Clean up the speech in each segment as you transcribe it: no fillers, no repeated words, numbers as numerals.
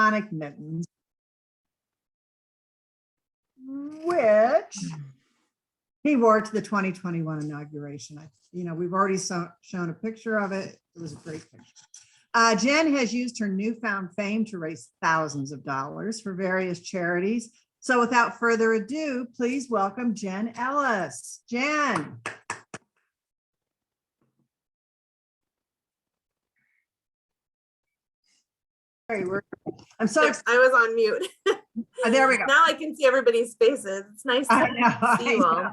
iconic mittens, which he wore to the 2021 inauguration. We've already shown a picture of it. It was a great picture. Jen has used her newfound fame to raise thousands of dollars for various charities. So without further ado, please welcome Jen Ellis. Jen. I'm so excited. I was on mute. There we go. Now I can see everybody's faces. It's nice to see you all.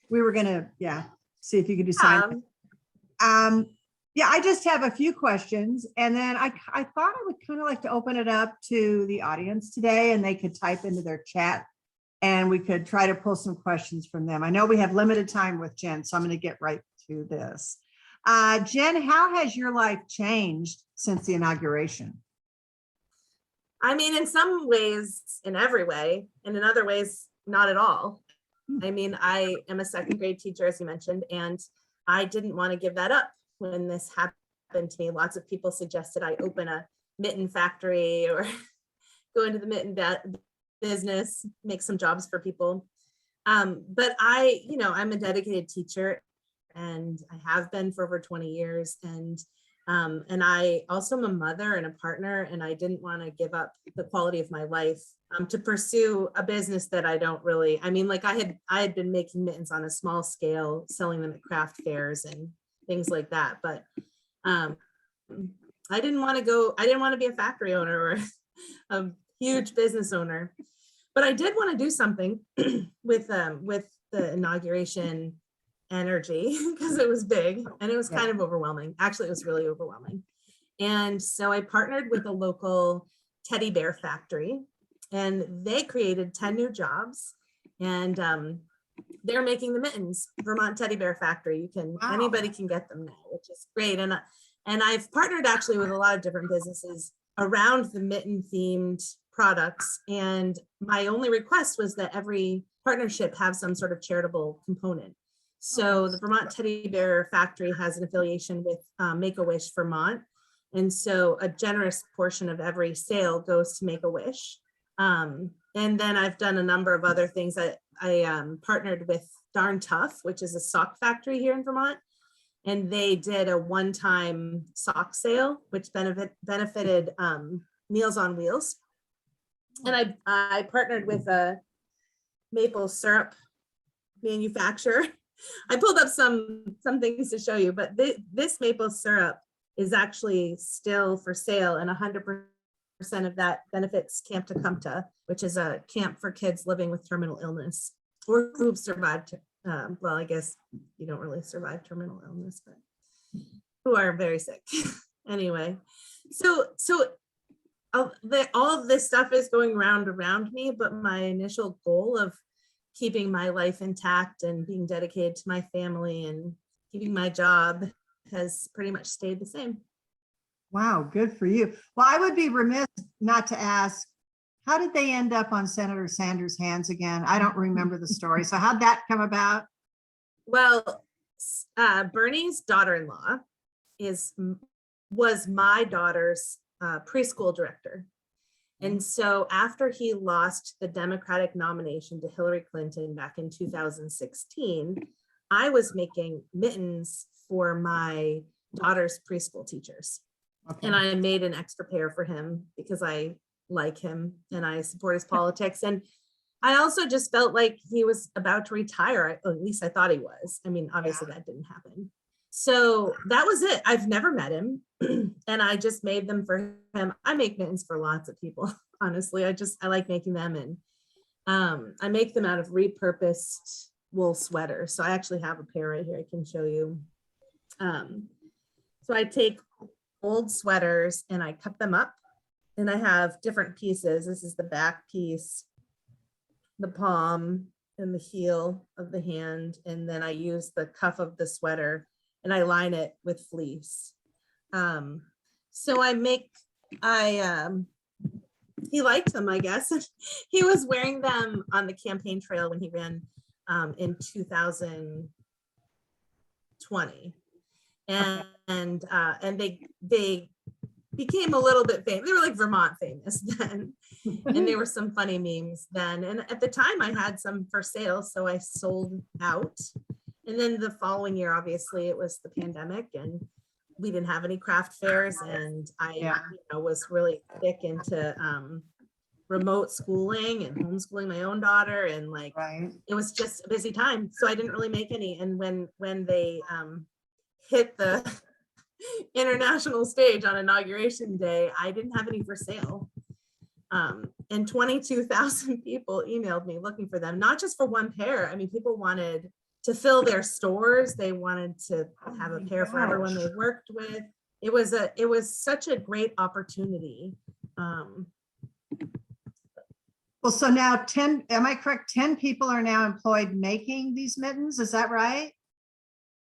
We were gonna, see if you could do sign. I just have a few questions, and then I thought I would kind of like to open it up to the audience today, and they could type into their chat, and we could try to pull some questions from them. I know we have limited time with Jen, so I'm going to get right to this. Jen, how has your life changed since the inauguration? I mean, in some ways, in every way, and in other ways, not at all. I mean, I am a second grade teacher, as you mentioned, and I didn't want to give that up when this happened to me. Lots of people suggested I open a mitten factory or go into the mitten business, make some jobs for people. But I'm a dedicated teacher, and I have been for over 20 years. And I also am a mother and a partner, and I didn't want to give up the quality of my life to pursue a business that I don't really, I had been making mittens on a small scale, selling them at craft fairs and things like that. But I didn't want to be a factory owner or a huge business owner, but I did want to do something with the inauguration energy, because it was big and it was kind of overwhelming. Actually, it was really overwhelming. And so I partnered with a local teddy bear factory, and they created 10 new jobs, and they're making the mittens. Vermont Teddy Bear Factory. Anybody can get them now, which is great. And I've partnered actually with a lot of different businesses around the mitten themed products. And my only request was that every partnership have some sort of charitable component. So the Vermont Teddy Bear Factory has an affiliation with Make-A-Wish Vermont. And so a generous portion of every sale goes to Make-A-Wish. And then I've done a number of other things. I partnered with Darn Tough, which is a sock factory here in Vermont. And they did a one-time sock sale, which benefited Meals on Wheels. And I partnered with a maple syrup manufacturer. I pulled up some things to show you, but this maple syrup is actually still for sale, and 100% of that benefits Camp Tecumseh, which is a camp for kids living with terminal illness or who've survived. Well, I guess you don't really survive terminal illness, but who are very sick. Anyway, so all of this stuff is going around me, but my initial goal of keeping my life intact and being dedicated to my family and keeping my job has pretty much stayed the same. Wow, good for you. Well, I would be remiss not to ask, how did they end up on Senator Sanders' hands again? I don't remember the story. So how'd that come about? Well, Bernie's daughter-in-law was my daughter's preschool director. And so after he lost the Democratic nomination to Hillary Clinton back in 2016, I was making mittens for my daughter's preschool teachers. Okay. And I made an extra pair for him because I like him and I support his politics. And I also just felt like he was about to retire. At least I thought he was. I mean, obviously that didn't happen. So that was it. I've never met him, and I just made them for him. I make mittens for lots of people, honestly. I like making them, and I make them out of repurposed wool sweaters. So I actually have a pair right here I can show you. So I take old sweaters and I cut them up, and I have different pieces. This is the back piece, the palm, and the heel of the hand, and then I use the cuff of the sweater and I line it with fleece. So he liked them, I guess. He was wearing them on the campaign trail when he ran in 2020. And they became a little bit famous. They were like Vermont famous then. And there were some funny memes then. And at the time I had some for sale, so I sold out. And then the following year, obviously it was the pandemic and we didn't have any craft fairs. And I was really thick into remote schooling and homeschooling my own daughter. And like, it was just a busy time. So I didn't really make any. And when they hit the international stage on Inauguration Day, I didn't have any for sale. And 22,000 people emailed me looking for them, not just for one pair. I mean, people wanted to fill their stores. They wanted to have a pair for everyone they worked with. It was such a great opportunity. Well, so now 10, am I correct? 10 people are now employed making these mittens. Is that right?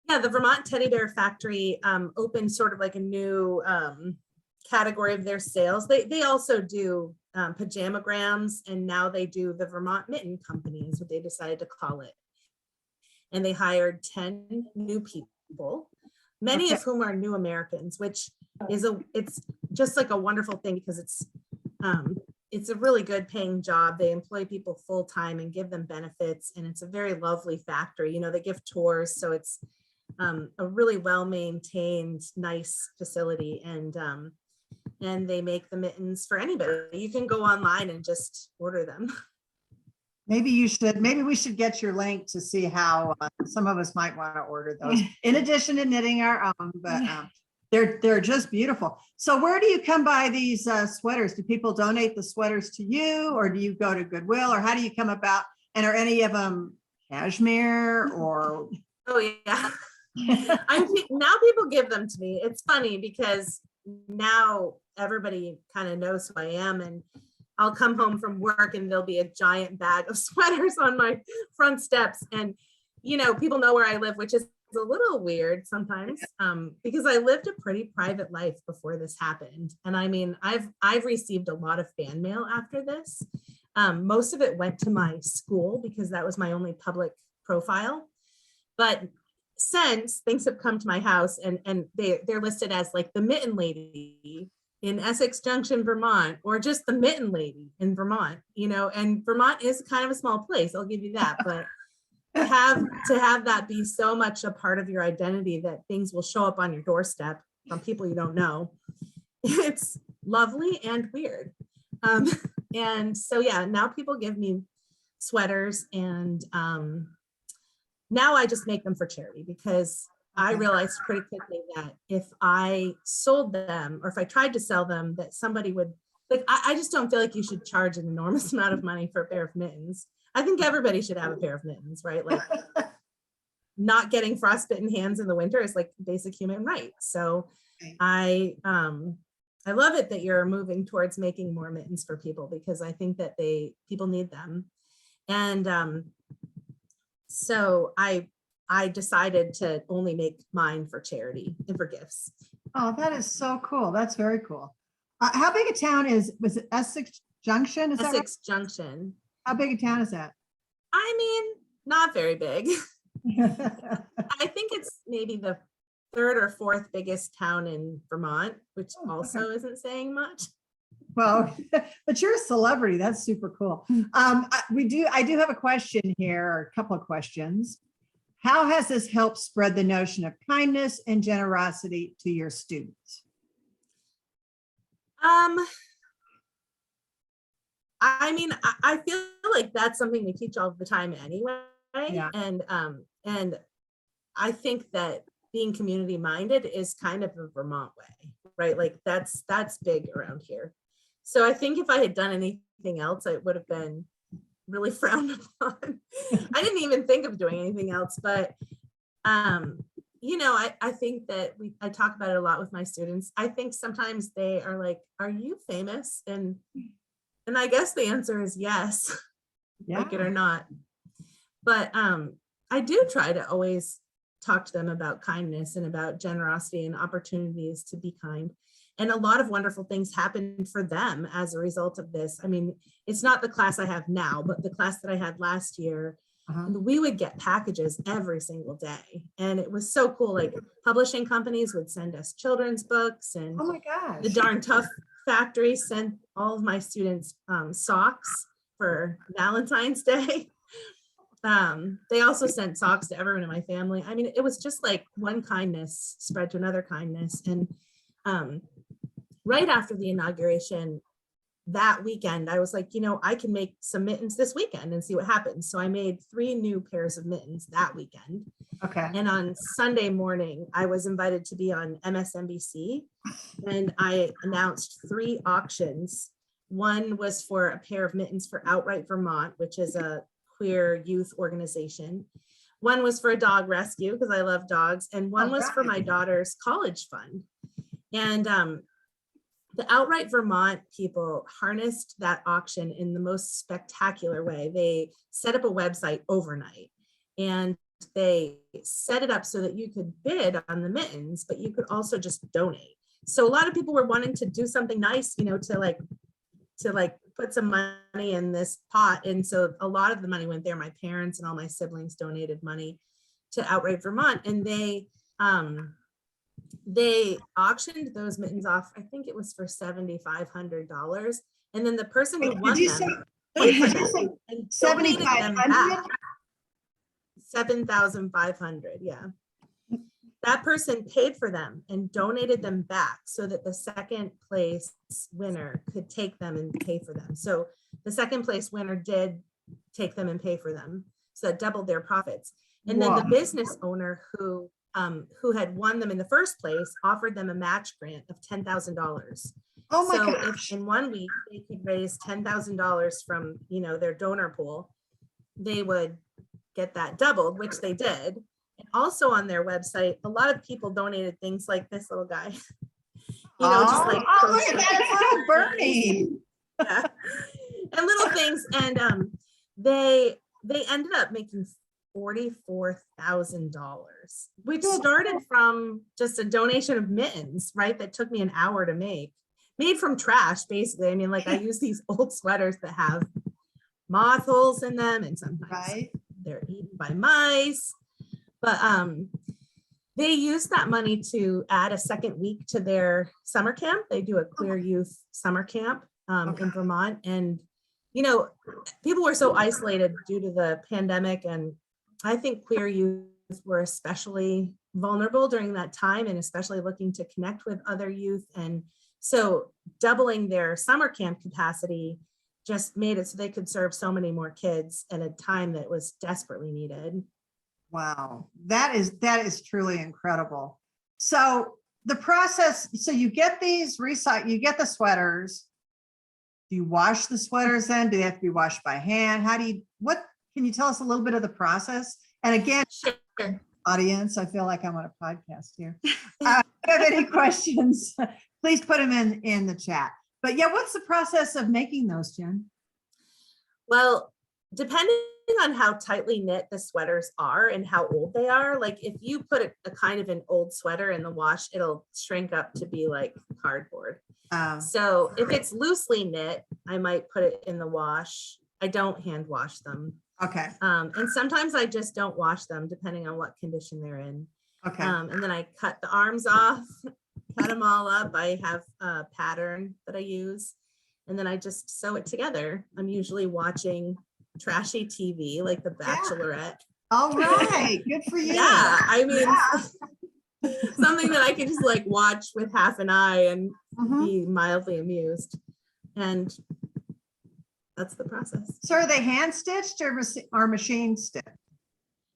Yeah, the Vermont Teddy Bear Factory opened sort of like a new category of their sales. They also do pajamagrams, and now they do the Vermont Mitten Company is what they decided to call it. And they hired 10 new people, many of whom are new Americans, which is it's just like a wonderful thing because it's a really good paying job. They employ people full time and give them benefits, and it's a very lovely factory. You know, they give tours, so it's a really well maintained, nice facility, and they make the mittens for anybody. You can go online and just order them. Maybe we should get your link to see how some of us might want to order those in addition to knitting our own, but they're just beautiful. So where do you come by these sweaters? Do people donate the sweaters to you, or do you go to Goodwill, or how do you come about? And are any of them cashmere or? Oh yeah. Now people give them to me. It's funny because now everybody kind of knows who I am, and I'll come home from work and there'll be a giant bag of sweaters on my front steps. And, you know, people know where I live, which is a little weird sometimes because I lived a pretty private life before this happened. And I mean, I've received a lot of fan mail after this. Most of it went to my school because that was my only public profile. But since things have come to my house and they're listed as like the Mitten Lady in Essex Junction, Vermont, or just the Mitten Lady in Vermont, you know, and Vermont is kind of a small place, I'll give you that, but to have that be so much a part of your identity that things will show up on your doorstep from people you don't know, it's lovely and weird. And so, yeah, now people give me sweaters, and now I just make them for charity because I realized pretty quickly that if I sold them or if I tried to sell them, that somebody would, like, I just don't feel like you should charge an enormous amount of money for a pair of mittens. I think everybody should have a pair of mittens, right? Like not getting frostbitten hands in the winter is like basic human right. So I love it that you're moving towards making more mittens for people because I think that people need them. And so I decided to only make mine for charity and for gifts. Oh, that is so cool. That's very cool. How big a town was it Essex Junction? Is Essex that right? Junction. How big a town is that? I mean, not very big. I think it's maybe the third or fourth biggest town in Vermont, which also isn't saying much. Well, but you're a celebrity. That's super cool. I do have a question here, or a couple of questions. How has this helped spread the notion of kindness and generosity to your students? I mean, I feel like that's something we teach all the time anyway. Yeah. And I think that being community minded is kind of a Vermont way, right? Like that's big around here. So I think if I had done anything else, it would have been really frowned upon. I didn't even think of doing anything else, but you know, I think that I talk about it a lot with my students. I think sometimes they are like, "Are you famous?" And I guess the answer is yes, like it or not. But I do try to always talk to them about kindness and about generosity and opportunities to be kind. And a lot of wonderful things happened for them as a result of this. I mean, it's not the class I have now, but the class that I had last year, And we would get packages every single day. And it was so cool. Like publishing companies would send us children's books, and Oh my gosh. the Darn Tough factory sent all of my students socks for Valentine's Day. They also sent socks to everyone in my family. I mean, it was just like one kindness spread to another kindness. And right after the inauguration, that weekend, I was like, you know, I can make some mittens this weekend and see what happens. So I made 3 new pairs of mittens that weekend. Okay. And on Sunday morning, I was invited to be on MSNBC, and I announced 3 auctions. One was for a pair of mittens for Outright Vermont, which is a queer youth organization. One was for a dog rescue because I love dogs. And one was for my daughter's college fund. And the Outright Vermont people harnessed that auction in the most spectacular way. They set up a website overnight, and they set it up so that you could bid on the mittens, but you could also just donate. So a lot of people were wanting to do something nice, you know, to put some money in this pot. And so a lot of the money went there. My parents and all my siblings donated money to Outright Vermont, and they auctioned those mittens off. I think it was for $7,500. And then the person who won them paid for them and donated them back. 7,500. Yeah. That person paid for them and donated them back so that the second place winner could take them and pay for them. So the second place winner did take them and pay for them. So that doubled their profits. And then the business owner who had won them in the first place offered them a match grant of $10,000. Oh my so gosh. if in 1 week they could raise $10,000 from, you know, their donor pool, they would get that doubled, which they did. And also on their website, a lot of people donated things like this little guy, you know, just like look at that little Bernie. Yeah. And little things. And they ended up making $44,000, which started from just a donation of mittens, right? That took me an hour to make, made from trash, basically. I mean, like I use these old sweaters that have moth holes in them, and sometimes they're eaten by mice. But they used that money to add a second week to their summer camp. They do a queer youth summer camp in Vermont. And, you know, people were so isolated due to the pandemic, and I think queer youth were especially vulnerable during that time, and especially looking to connect with other youth. And so doubling their summer camp capacity just made it so they could serve so many more kids at a time that was desperately needed. Wow, that is truly incredible. So the process, so you get these you get the sweaters. Do you wash the sweaters then? Do they have to be washed by hand? Can you tell us a little bit of the process? And again, Sure. Audience, I feel like I'm on a podcast here. If you have any questions, please put them in the chat. But yeah, what's the process of making those, Jen? Well, depending on how tightly knit the sweaters are and how old they are, like if you put a kind of an old sweater in the wash, it'll shrink up to be like cardboard. So if it's loosely knit, I might put it in the wash. I don't hand wash them. Okay. And sometimes I just don't wash them depending on what condition they're in. Okay. And then I cut the arms off, cut them all up. I have a pattern that I use, and then I just sew it together. I'm usually watching trashy TV like The Bachelorette. All right. Good for you. Yeah. I mean, something that I can just like watch with half an eye and be mildly amused. And that's the process. So are they hand stitched or machine stitched?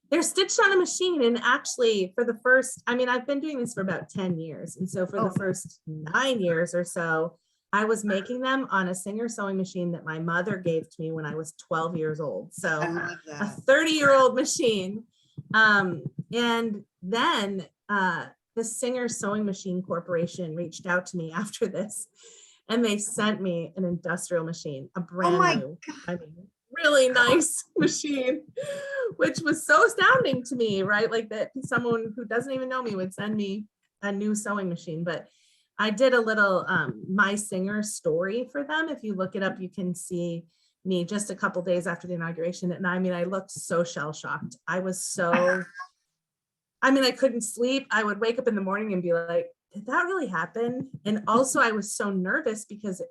They're stitched on a machine. And actually for the first, I mean, I've been doing this for about 10 years. And so for the first 9 years or so, I was making them on a Singer sewing machine that my mother gave to me when I was 12 years old. So a 30-year-old machine. And then the Singer Sewing Machine Corporation reached out to me after this, and they sent me an industrial machine, a brand new, I mean, really nice machine, which was so astounding to me, right? Like that someone who doesn't even know me would send me a new sewing machine. But I did a little My Singer story for them. If you look it up, you can see me just a couple days after the inauguration. And I mean, I looked so shell shocked. I was so, I mean, I couldn't sleep. I would wake up in the morning and be like, did that really happen? And also I was so nervous because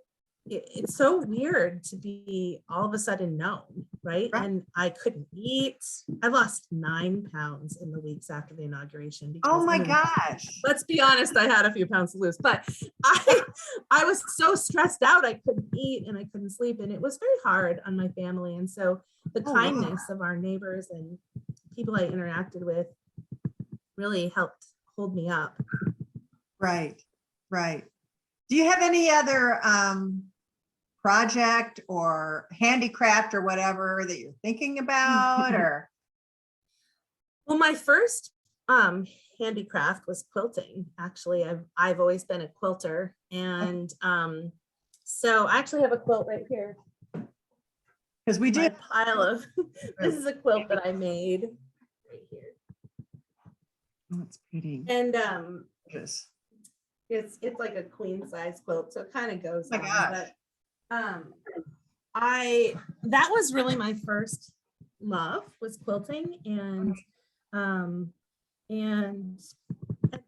it's so weird to be all of a sudden known, right? And I couldn't eat. I lost 9 pounds in the weeks after the inauguration. Because, Oh my I mean, gosh. let's be honest, I had a few pounds to lose, but I was so stressed out. I couldn't eat and I couldn't sleep, and it was very hard on my family. And so the kindness of our neighbors and people I interacted with really helped hold me up. Right, right. Do you have any other project or handicraft or whatever that you're thinking about, or? Well, my first handicraft was quilting. Actually, I've always been a quilter, and so I actually have a quilt right here. Because we My do. pile of this is a quilt that I made right here, Oh, it's pretty. and Yes. it's like a queen size quilt, so it kind of goes. Oh my gosh. But that was really my first love, was quilting, and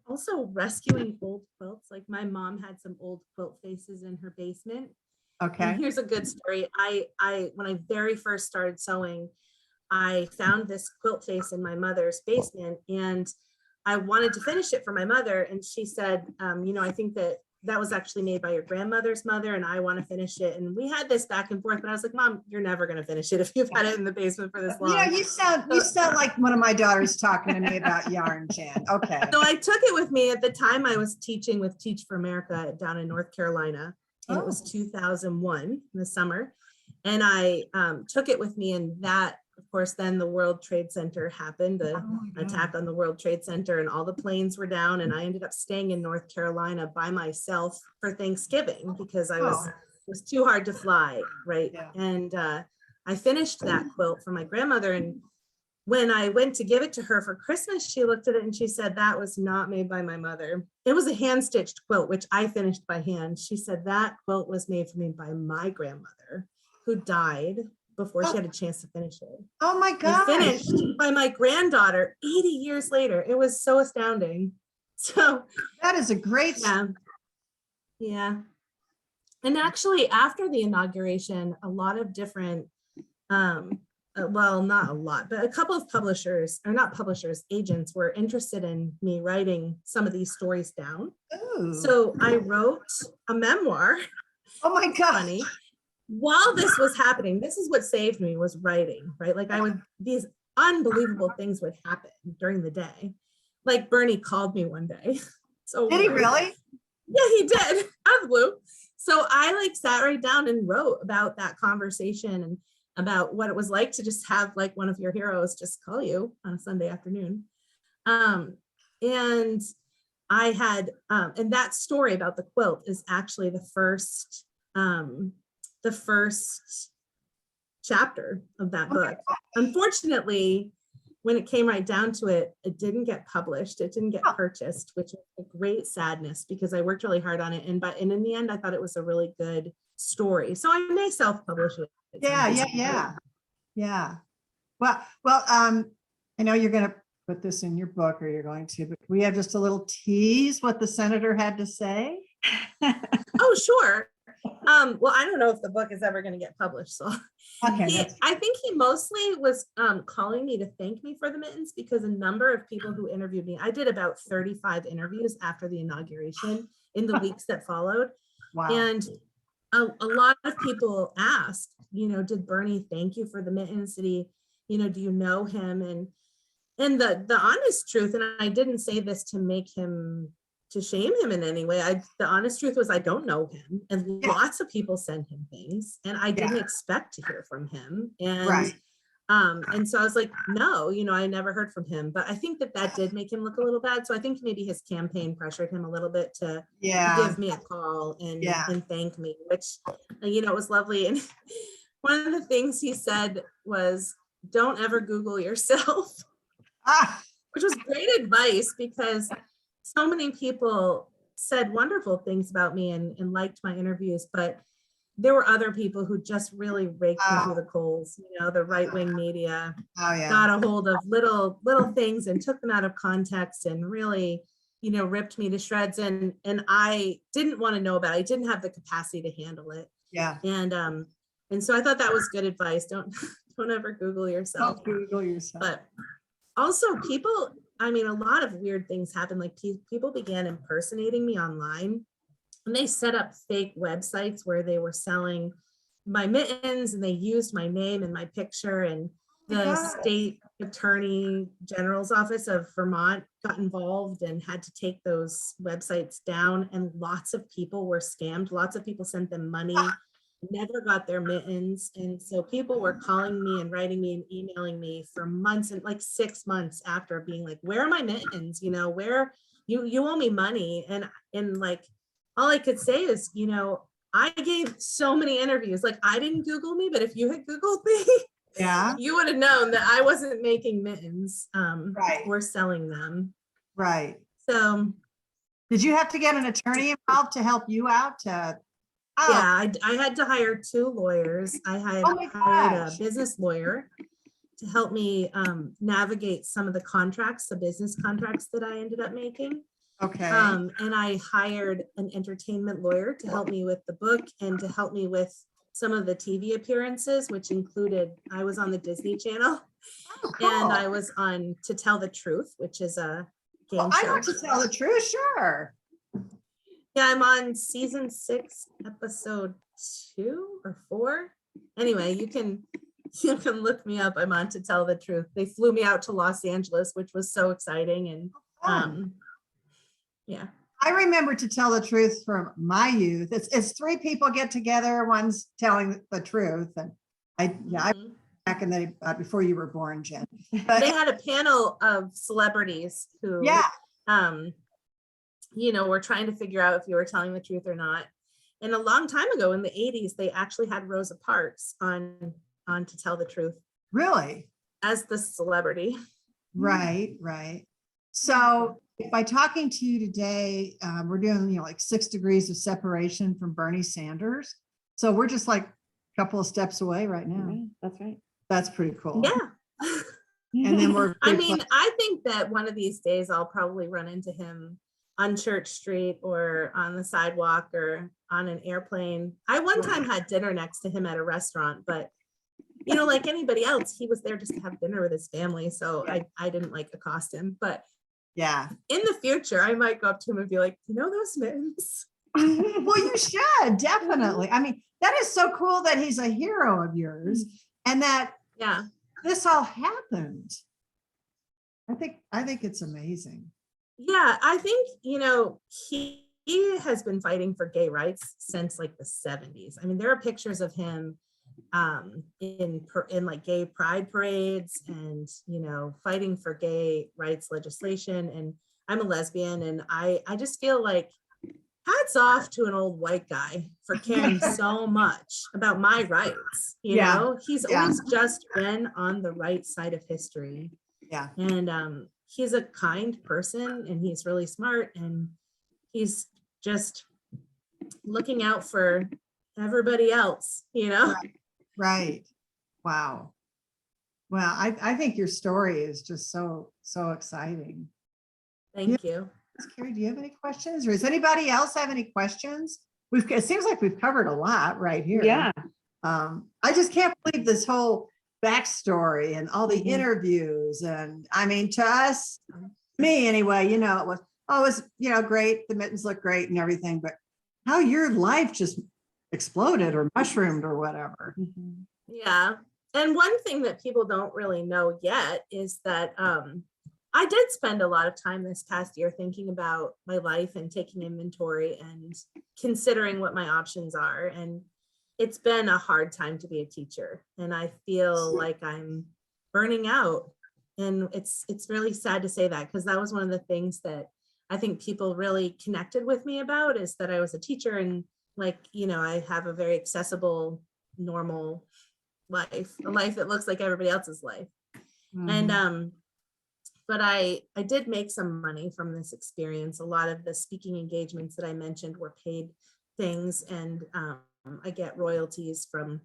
also rescuing old quilts. Like my mom had some old quilt faces in her basement. Okay. And here's a good story. I when I very first started sewing, I found this quilt face in my mother's basement, and I wanted to finish it for my mother. And she said, I think that was actually made by your grandmother's mother, and I want to finish it. And we had this back and forth, but I was like, Mom, you're never going to finish it if you've had it in the basement for this long. You sound like one of my daughters talking to me about yarn, Jen. Okay. So I took it with me. At the time I was teaching with Teach for America down in North Carolina, and it was 2001 in the summer. And I took it with me, and that, of course, then the World Trade Center happened, the attack on the World Trade Center, and all the planes were down. And I ended up staying in North Carolina by myself for Thanksgiving because it was too hard to fly, right? Yeah. And I finished that quilt for my grandmother. And when I went to give it to her for Christmas, she looked at it and she said, that was not made by my mother. It was a hand-stitched quilt, which I finished by hand. She said, that quilt was made for me by my grandmother, who died before she had a chance to finish it. Oh my God. Finished by my granddaughter 80 years later. It was so astounding. So that is a great. Yeah. And actually after the inauguration, a lot of different, well, not a lot, but a couple of agents were interested in me writing some of these stories down. Ooh. So I wrote a memoir. Oh my God. Funny. While this was happening, this is what saved me, was writing, right? Like these unbelievable things would happen during the day. Like Bernie called me one day. So did he really? Yeah, he did, out of the blue. So I sat right down and wrote about that conversation and about what it was like to just have one of your heroes just call you on a Sunday afternoon. And I had, and that story about the quilt is actually the first chapter of that book. Unfortunately, when it came right down to it, it didn't get published. It didn't get purchased, which is a great sadness because I worked really hard on it. And in the end, I thought it was a really good story. So I may self-publish it. Yeah. Well, I know you're going to put this in your book, or you're going to, but we have just a little tease what the senator had to say. Oh, sure. Well, I don't know if the book is ever going to get published. So okay, I think he mostly was calling me to thank me for the mittens, because a number of people who interviewed me, I did about 35 interviews after the inauguration in the weeks that followed. Wow. And a lot of people asked, did Bernie thank you for the mittens? Did he, do you know him? And the honest truth, and I didn't say this to shame him in any way. The honest truth was I don't know him, and lots of people send him things, and I didn't expect to hear from him. And and so I was like, no, I never heard from him. But I think that did make him look a little bad. So I think maybe his campaign pressured him a little bit to give me a call and thank me, which it was lovely. And one of the things he said was, don't ever Google yourself, which was great advice, because so many people said wonderful things about me and liked my interviews, but there were other people who just really raked me through Oh. the coals, you know, the right-wing media Oh, yeah. got a hold of little things and took them out of context and really, you know, ripped me to shreds. And I didn't want to know about it. I didn't have the capacity to handle it. Yeah. And so I thought that was good advice. Don't ever Google yourself. Don't Google yourself. But also people, I mean, a lot of weird things happen. Like people began impersonating me online, and they set up fake websites where they were selling my mittens, and they used my name and my picture. And the state attorney general's office of Vermont got involved and had to take those websites down. And lots of people were scammed. Lots of people sent them money, never got their mittens. And so people were calling me and writing me and emailing me for months, and like 6 months after, being like, where are my mittens? You know, where you owe me money. And like, all I could say is, you know, I gave so many interviews. Like, I didn't Google me, but if you had Googled me, yeah, you would have known that I wasn't making mittens right, or selling them. right. So Did you have to get an attorney involved to help you out? yeah, I had to hire 2 lawyers. I had Oh my hired a gosh. business lawyer to help me navigate some of the contracts, the business contracts that I ended up making. Okay. And I hired an entertainment lawyer to help me with the book and to help me with some of the TV appearances, which included, I was on the Disney Channel, and I was on To Tell the Truth, which is a game I show. know To Tell the Truth, sure. Yeah, I'm on season 6, episode 2 or 4. Anyway, you can look me up. I'm on To Tell the Truth. They flew me out to Los Angeles, which was so exciting. And yeah. I remember To Tell the Truth from my youth. It's 3 people get together, one's telling the truth. And I back in the before you were born, Jen. But they had a panel of celebrities who you know, were trying to figure out if you were telling the truth or not. And a long time ago in the 80s, they actually had Rosa Parks on To Tell the Truth. Really? As the celebrity. Right. So by talking to you today, we're doing, you know, like 6 degrees of separation from Bernie Sanders. So we're just like a couple of steps away right now. Right, that's right. That's pretty cool. Yeah. And then I mean, I think that one of these days I'll probably run into him on Church Street or on the sidewalk or on an airplane. I one time had dinner next to him at a restaurant, but you know, like anybody else, he was there just to have dinner with his family. So I didn't like accost him, but yeah, in the future, I might go up to him and be like, you know, those mittens. Well, you should definitely. I mean, that is so cool that he's a hero of yours and that this all happened. I think it's amazing. Yeah, I think, you know, he has been fighting for gay rights since like the 70s. I mean, there are pictures of him in like gay pride parades and, you know, fighting for gay rights legislation. And I'm a lesbian, and I just feel like hats off to an old white guy for caring so much about my rights. You know, he's always just been on the right side of history. Yeah. And he's a kind person, and he's really smart, and he's just looking out for everybody else, you know? Right. Wow. Well, I think your story is just so exciting. Thank you. Carrie, do you have any questions, or does anybody else have any questions? It seems like we've covered a lot right here. Yeah. I just can't believe this whole backstory and all the interviews. And I mean, to us, me anyway, you know, it was, you know, great. The mittens look great and everything, but how your life just exploded or mushroomed or whatever. Yeah. And one thing that people don't really know yet is that I did spend a lot of time this past year thinking about my life and taking inventory and considering what my options are. And it's been a hard time to be a teacher. And I feel like I'm burning out. And it's really sad to say that, because that was one of the things that I think people really connected with me about, is that I was a teacher, and like, you know, I have a very accessible, normal life, a life that looks like everybody else's life. And but I did make some money from this experience. A lot of the speaking engagements that I mentioned were paid things, and I get royalties from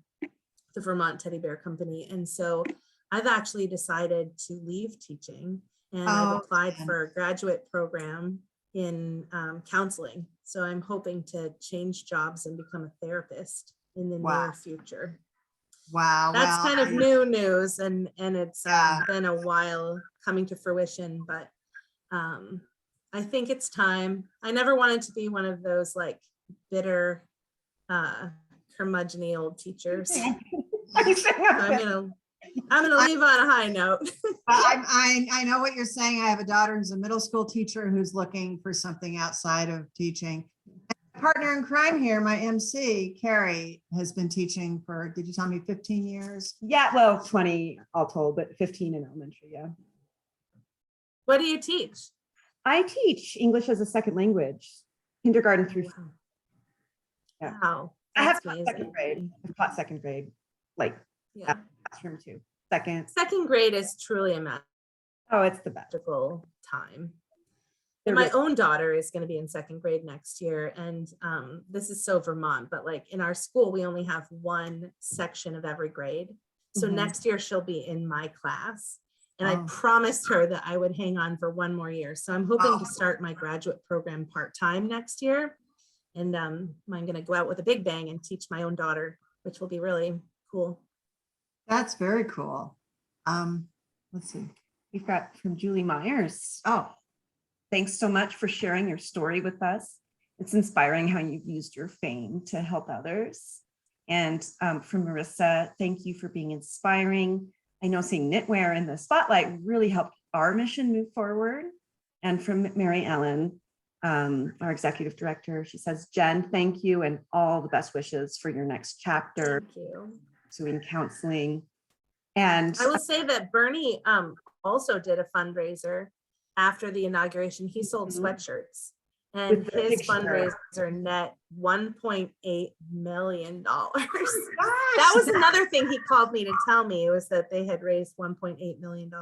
the Vermont Teddy Bear Company. And so I've actually decided to leave teaching, and I've applied for a graduate program in counseling. So I'm hoping to change jobs and become a therapist in the near future. Wow. That's kind of new news, and it's been a while coming to fruition, but I think it's time. I never wanted to be one of those like bitter, curmudgeon-y old teachers. So I'm gonna leave on a high note. I know what you're saying. I have a daughter who's a middle school teacher who's looking for something outside of teaching. My partner in crime here, my MC, Carrie, has been teaching for, did you tell me 15 years? Yeah, well, 20 all told, but 15 in elementary, yeah. What do you teach? I teach English as a second language, kindergarten through. Yeah. Wow. I have That's taught amazing. second grade. I've taught second grade, like Yeah. classroom too. Second grade is truly a Oh, it's the best. magical time. They're And my just- own daughter is going to be in second grade next year. And this is so Vermont, but like in our school, we only have one section of every grade. So Mhm. next year she'll be in my class. And I Oh. promised her that I would hang on for one more year. So I'm hoping to start my graduate program part-time next year. And I'm going to go out with a big bang and teach my own daughter, which will be really cool. That's very cool. Let's see. We've got from Julie Myers. Oh, Thanks so much for sharing your story with us. It's inspiring how you've used your fame to help others. And from Marissa, thank you for being inspiring. I know seeing knitwear in the spotlight really helped our mission move forward. And from Mary Ellen, our executive director, she says, Jen, thank you and all the best wishes for your next chapter. Thank you. Doing counseling. And I will say that Bernie also did a fundraiser after the inauguration. He sold Mhm. sweatshirts, and With the his picture. fundraiser net $1.8 million. That was another thing he called me to tell me, was that they had raised $1.8 million.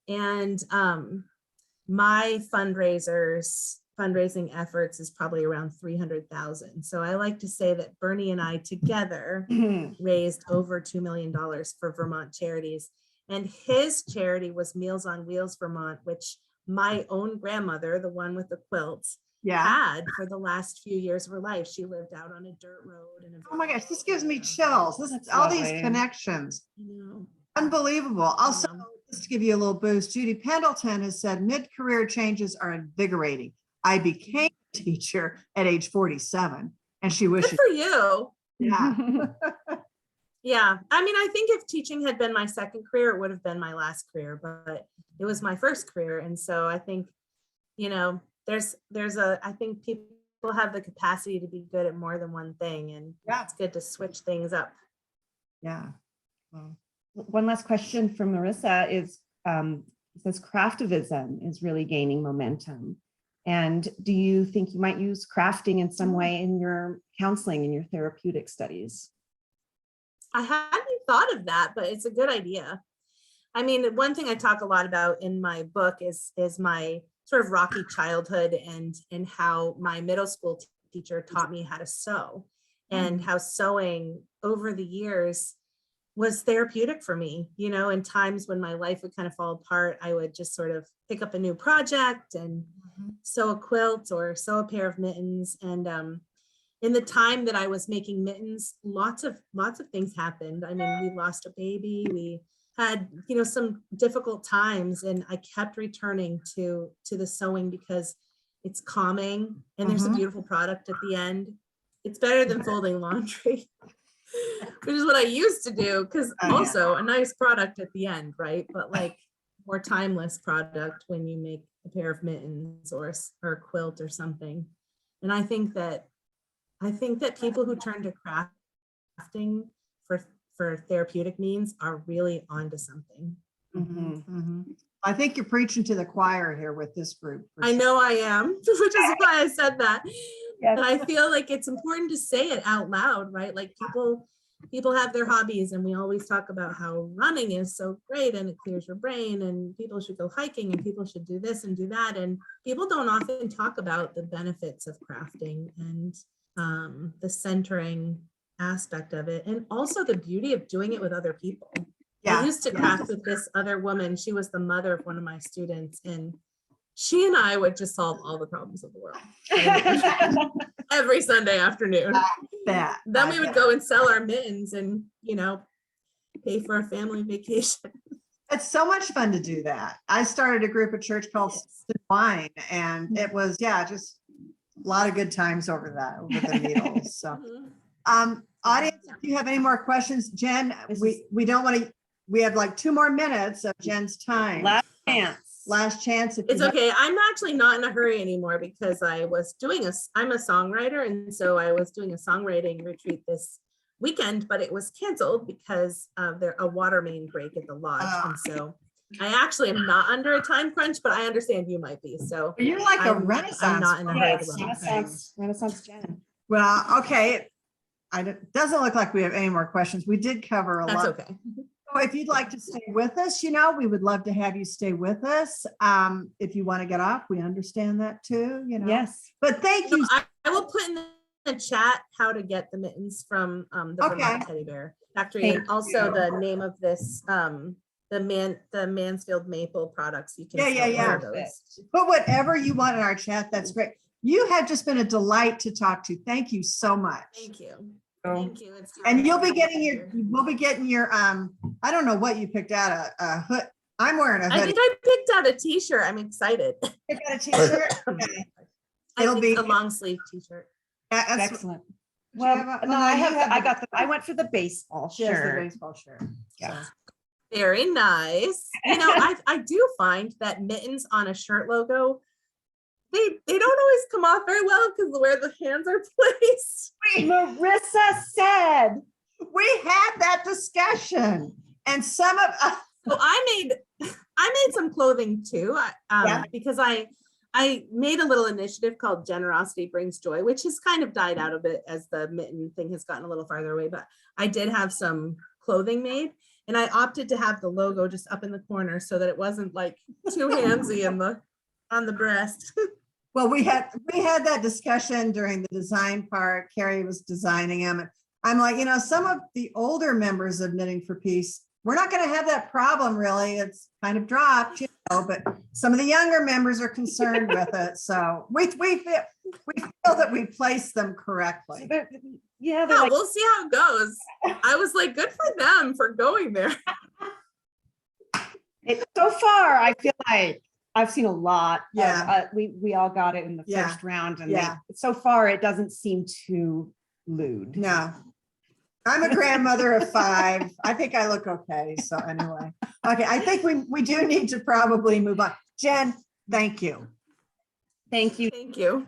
And my fundraising efforts is probably around 300,000. So I like to say that Bernie and I together raised over $2 million for Vermont charities. And his charity was Meals on Wheels Vermont, which my own grandmother, the one with the quilts, had for the last few years of her life. She lived out on a dirt road. Oh my gosh, this gives me chills. This is all these lovely. connections. You know, Unbelievable. Also, Yeah. just to give you a little boost, Judy Pendleton has said mid-career changes are invigorating. I became a teacher at age 47, and she good wishes. for you. Yeah. Yeah. I mean, I think if teaching had been my second career, it would have been my last career, but it was my first career. And so I think, I think people have the capacity to be good at more than one thing, and Yeah. it's good to switch things up. Yeah. Well, One last question from Marissa is, it says craftivism is really gaining momentum. And do you think you might use crafting in some way in your counseling and your therapeutic studies? I hadn't thought of that, but it's a good idea. I mean, one thing I talk a lot about in my book is my sort of rocky childhood, and how my middle school teacher taught me how to sew, and how sewing over the years was therapeutic for me. In times when my life would kind of fall apart, I would just sort of pick up a new project and sew a quilt or sew a pair of mittens. And in the time that I was making mittens, lots of things happened. I mean, we lost a baby, we had, some difficult times, and I kept returning to the sewing because it's calming and there's a beautiful product at the end. It's better than folding laundry, which is what I used to do, because also a nice product at the end, right? But like more timeless product when you make a pair of mittens or a quilt or something. And I think that people who turn to crafting for therapeutic means are really onto something. I think you're preaching to the choir here with this group. I know I am, which is why I said that. Yes. But I feel like it's important to say it out loud, right? Like people have their hobbies, and we always talk about how running is so great and it clears your brain, and people should go hiking, and people should do this and do that. And people don't often talk about the benefits of crafting. And the centering aspect of it, and also the beauty of doing it with other people. I used to craft with this other woman. She was the mother of one of my students, and she and I would just solve all the problems of the world every Sunday afternoon. Then we would go and sell our mittens and, pay for a family vacation. It's so much fun to do that. I started a group at church called Wine, and it was, just a lot of good times over the needles. So, audience, if you have any more questions, Jen, we don't want to, we have like 2 more minutes of Jen's time. Last chance. It's okay. I'm actually not in a hurry anymore because I'm a songwriter. And so I was doing a songwriting retreat this weekend, but it was canceled because there a water main break at the lodge. And so I actually am not under a time crunch, but I understand you might be. So you're like a Renaissance. I'm not in a hurry. Renaissance Jen. Well, okay. It doesn't look like we have any more questions. We did cover a lot. That's okay. So if you'd like to stay with us, we would love to have you stay with us. If you want to get off, we understand that too, Yes. But thank you. I will put in the chat how to get the mittens from the Vermont Teddy Bear Factory, and also the name of this, the Mansfield Maple products. You can order those. Put whatever you want in our chat. That's great. You have just been a delight to talk to. Thank you so much. Thank you. Thank you. And we'll be getting your, I don't know what you picked out, a hood. I'm wearing a hoodie. I think I picked out a t-shirt. I'm excited. You got a t-shirt? Okay. It'll be a long sleeve t-shirt. Excellent. Well, no, I went for the baseball shirt. The baseball shirt. Yeah. Very nice. I do find that mittens on a shirt logo, they don't always come off very well because of where the hands are placed. Marissa said we had that discussion, and some of us. So I made some clothing too, because I made a little initiative called Generosity Brings Joy, which has kind of died out a bit as the mitten thing has gotten a little farther away. But I did have some clothing made, and I opted to have the logo just up in the corner so that it wasn't like too handsy on the breast. Well, we had that discussion during the design part. Carrie was designing them. I'm like, some of the older members of Knitting for Peace, we're not going to have that problem really. It's kind of dropped, but some of the younger members are concerned with it. So we feel that we placed them correctly. We'll see how it goes. I was like, good for them for going there. So far, I feel like I've seen a lot. Yeah. We all got it in the first round, and so far it doesn't seem too lewd. No. I'm a grandmother of 5. I think I look okay. So anyway. Okay. I think we do need to probably move on. Jen, thank you. Thank you. Thank you.